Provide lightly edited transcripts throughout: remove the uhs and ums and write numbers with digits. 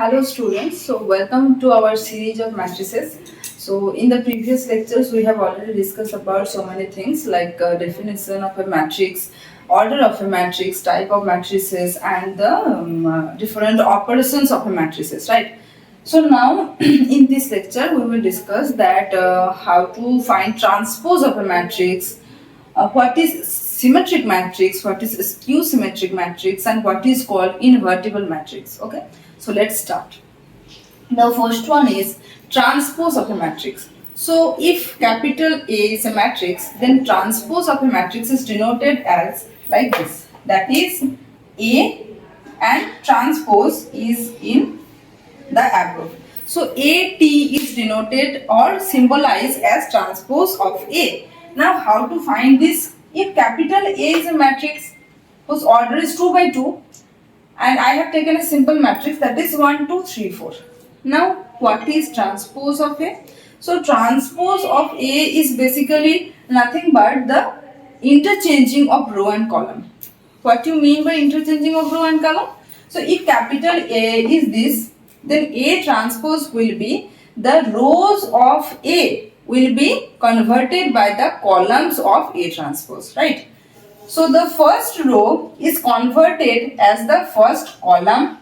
Hello students, so welcome to our series of matrices. So in the previous lectures we have already discussed about so many things like definition of a matrix, order of a matrix, type of matrices and the different operations of a matrices, right? So now in this lecture we will discuss that how to find transpose of a matrix, what is symmetric matrix, what is skew-symmetric matrix and what is called invertible matrix. Okay, so let's start. The first one is transpose of a matrix. So if capital A is a matrix, then transpose of a matrix is denoted as like this, that is A and transpose is in the above. So AT is denoted or symbolized as transpose of A. Now how to find this? If capital A is a matrix whose order is 2 by 2 and I have taken a simple matrix that is 1, 2, 3, 4. Now what is transpose of A? So transpose of A is basically nothing but the interchanging of row and column. What do you mean by interchanging of row and column? So if capital A is this, then A transpose will be the rows of A will be converted by the columns of A transpose, right? So the first row is converted as the first column,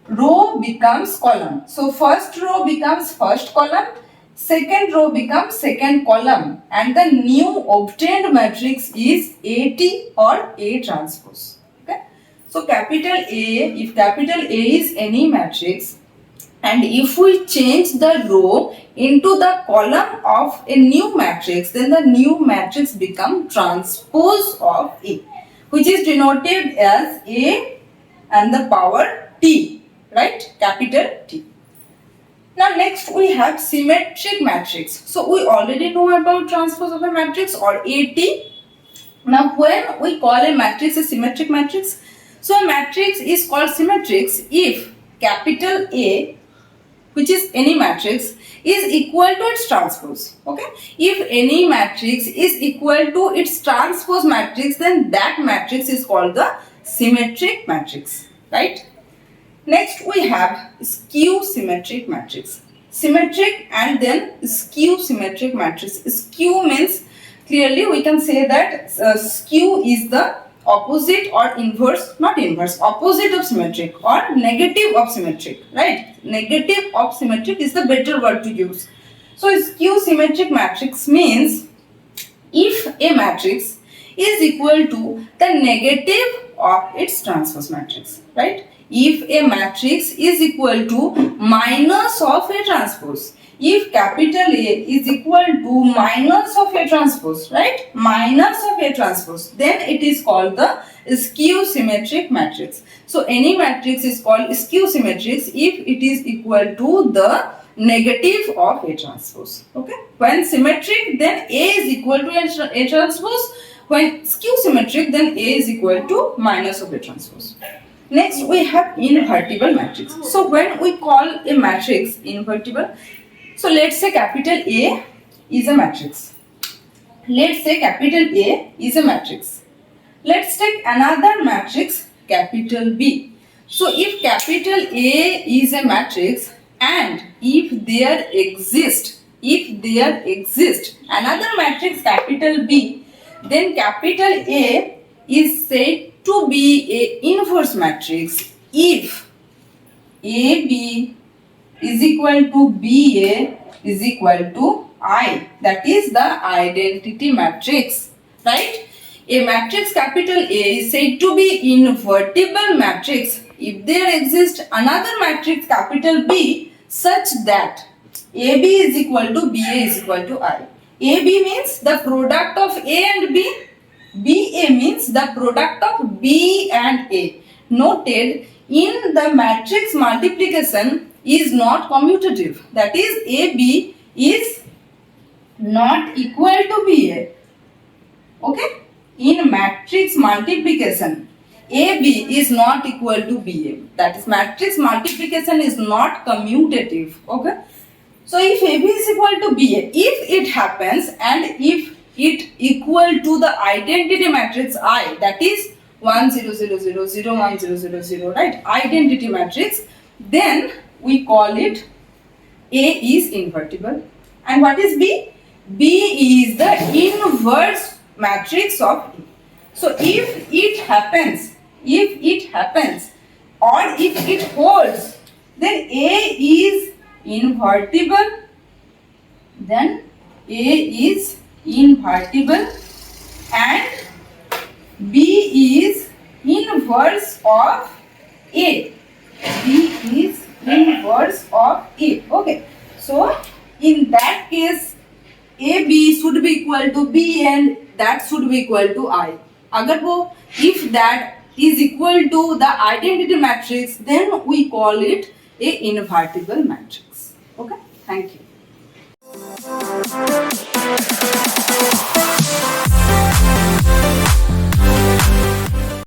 row becomes column. So first row becomes first column, second row becomes second column and the new obtained matrix is AT or A transpose. Okay. So capital A, if capital A is any matrix and if we change the row into the column of a new matrix, then the new matrix becomes transpose of A, which is denoted as A and the power T, right? Capital T. Now next we have symmetric matrix. So we already know about transpose of a matrix or AT. Now when we call a matrix a symmetric matrix, so a matrix is called symmetric if capital A, which is any matrix, is equal to its transpose. Okay, if any matrix is equal to its transpose matrix, then that matrix is called the symmetric matrix, right? Next we have skew-symmetric matrix. Symmetric and then skew-symmetric matrix. Skew means clearly we can say that skew is the opposite or inverse, not inverse, opposite of symmetric or negative of symmetric, right? Negative of symmetric is the better word to use. So skew-symmetric matrix means if a matrix is equal to the negative of its transpose matrix, right? If a matrix is equal to minus of a transpose, if capital A is equal to minus of a transpose, right? Minus of a transpose, then it is called the skew-symmetric matrix. So any matrix is called skew-symmetric if it is equal to the negative of A transpose. Okay. When symmetric, then A is equal to A transpose. When skew-symmetric, then A is equal to minus of A transpose. Next, we have invertible matrix. So when we call a matrix invertible, so let's say capital A is a matrix. Let's say capital A is a matrix. Let's take another matrix, capital B. So if capital A is a matrix and if there exists another matrix capital B, then capital A is said to be a inverse matrix if AB is equal to BA is equal to I. That is the identity matrix, right? A matrix capital A is said to be invertible matrix if there exists another matrix capital B such that AB is equal to BA is equal to I. AB means the product of A and B. BA means the product of B and A. Noted in the matrix multiplication is not commutative. That is AB is not equal to BA. Okay. In matrix multiplication, AB is not equal to BA. That is matrix multiplication is not commutative. Okay. So if AB is equal to BA, if it happens and if it equal to the identity matrix I, that is 1 0 0 0 0 1 0 0 0, right? Identity matrix, then we call it A is invertible. And what is B? B is the inverse matrix of A. So if it happens, or if it holds, then A is invertible, then A is invertible and B is inverse of A. B is inverse of A. Okay. So in that case, AB should be equal to B and that should be equal to I. अगर वो if that is equal to the identity matrix, then we call it a invertible matrix. Okay. Thank you.